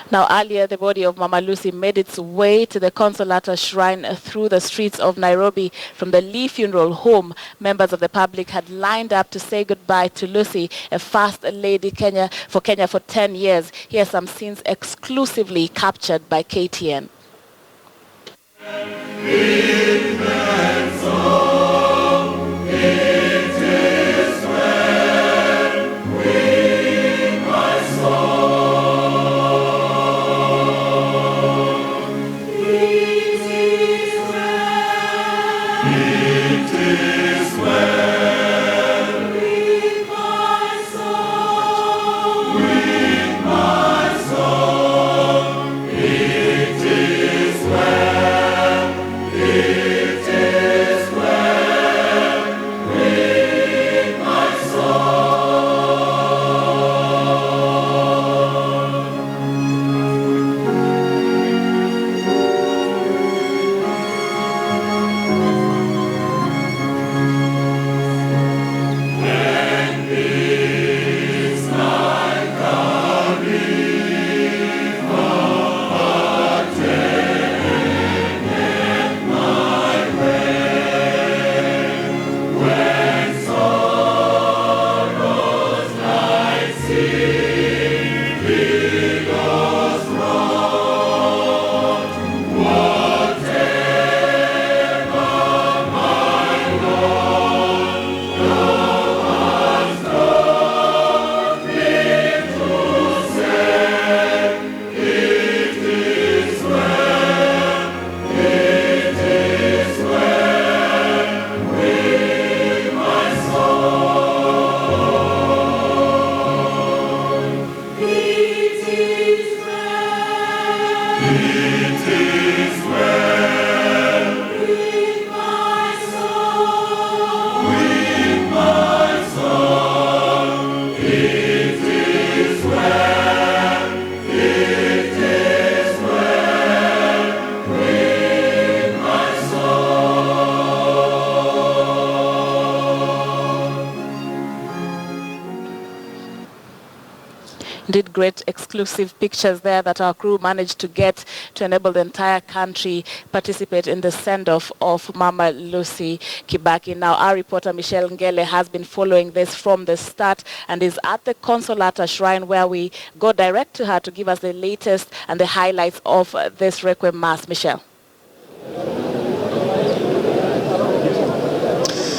Now, earlier, the body of Mama Lucy made its way to the Consolata shrine through the streets of Nairobi. From the Lee Funeral Home, members of the public had lined up to say goodbye to Lucy, a first lady for Kenya for 10 years. Here are some scenes exclusively captured by KTN. Indeed, great exclusive pictures there that our crew managed to get to enable the entire country participate in the send-off of Mama Lucy Kibaki. Now, our reporter Michelle Ngele has been following this from the start and is at the Consolata shrine, where we go direct to her to give us the latest and the highlights of this requiem mass. Michelle.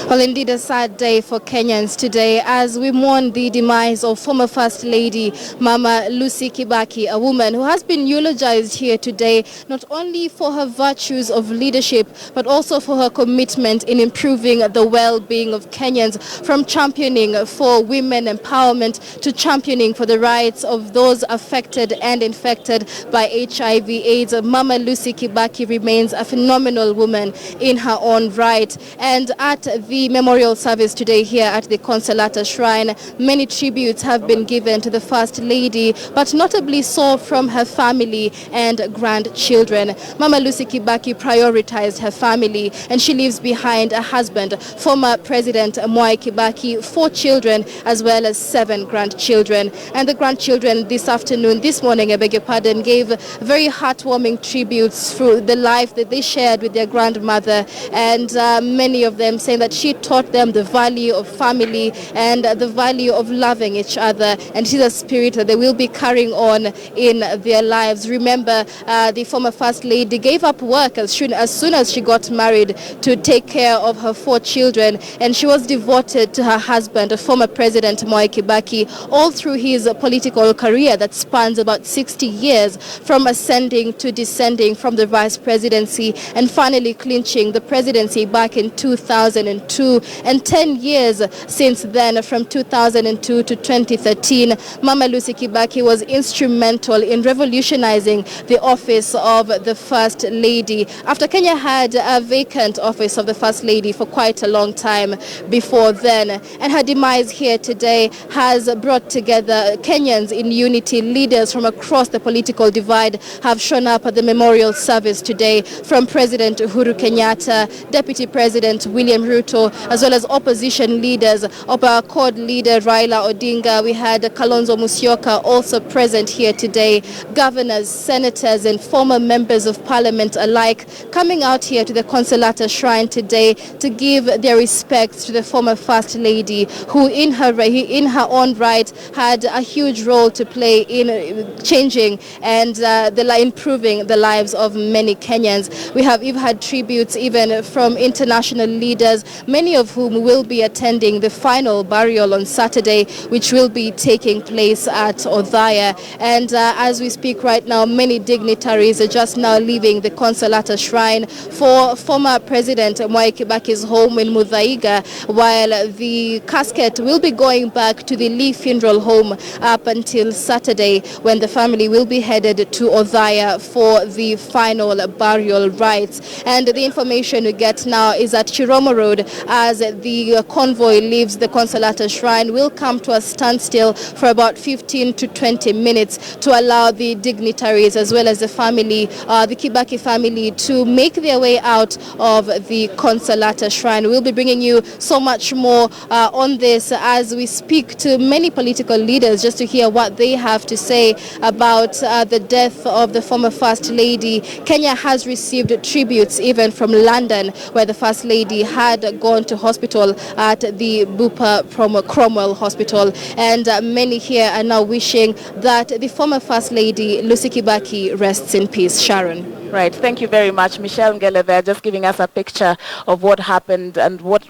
Well, indeed, a sad day for Kenyans today as we mourn the demise of former First Lady Mama Lucy Kibaki, a woman who has been eulogized here today, not only for her virtues of leadership, but also for her commitment in improving the well-being of Kenyans, from championing for women empowerment to championing for the rights of those affected and infected by HIV/AIDS. Mama Lucy Kibaki remains a phenomenal woman in her own right. And at the memorial service today here at the Consolata Shrine, many tributes have been given to the First Lady, but notably so from her family and grandchildren. Mama Lucy Kibaki prioritized her family, and she leaves behind a husband, former President Mwai Kibaki, 4 children, as well as 7 grandchildren. And the grandchildren this morning, I beg your pardon, gave very heartwarming tributes through the life that they shared with their grandmother, and many of them saying that she taught them the value of family and the value of loving each other, and it is a spirit that they will be carrying on in their lives. Remember, the former First Lady gave up work as soon as she got married to take care of her 4 children, and she was devoted to her husband, former President Mwai Kibaki, all through his political career that spans about 60 years, from ascending to descending from the vice presidency and finally clinching the presidency back in 2002. And 10 years since then, from 2002 to 2013, Mama Lucy Kibaki was instrumental in revolutionizing the office of the First Lady, after Kenya had a vacant office of the First Lady for quite a long time before then. And her demise here today has brought together Kenyans in unity. Leaders from across the political divide have shown up at the memorial service today, from President Uhuru Kenyatta, Deputy President William Ruto, Ruto, as well as opposition leaders, Upper Court leader Raila Odinga. We had Kalonzo Musyoka also present here today, governors, senators, and former members of parliament alike coming out here to the Consolata shrine today to give their respects to the former First Lady, who in her own right had a huge role to play in changing and improving the lives of many Kenyans. We've had tributes even from international leaders, many of whom will be attending the final burial on Saturday, which will be taking place at Othaya. And as we speak right now, many dignitaries are just now leaving the Consolata shrine for former President Mwai Kibaki's home in Mudavadi, while the casket will be going back to the Lee Funeral Home up until Saturday, when the family will be headed to Othaya for the final burial rites. And the information we get now is that Chiromo Road, as the convoy leaves the Consolata shrine, will come to a standstill for about 15 to 20 minutes to allow the dignitaries as well as the family, the Kibaki family, to make their way out of the Consolata shrine. We'll be bringing you so much more on this as we speak to many political leaders just to hear what they have to say about the death of the former First Lady. Kenya has received tributes even from London, where the First Lady had gone to hospital at the Bupa Cromwell Hospital, and many here are now wishing that the former First Lady Lucy Kibaki rests in peace. Sharon. Right. Thank you very much, Michelle Ngele there, just giving us a picture of what happened and what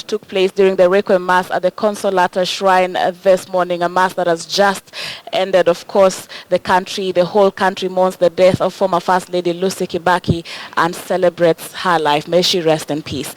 took place during the requiem mass at the Consolata shrine this morning, a mass that has just ended. Of course, the whole country mourns the death of former First Lady Lucy Kibaki and celebrates her life. May she rest in peace.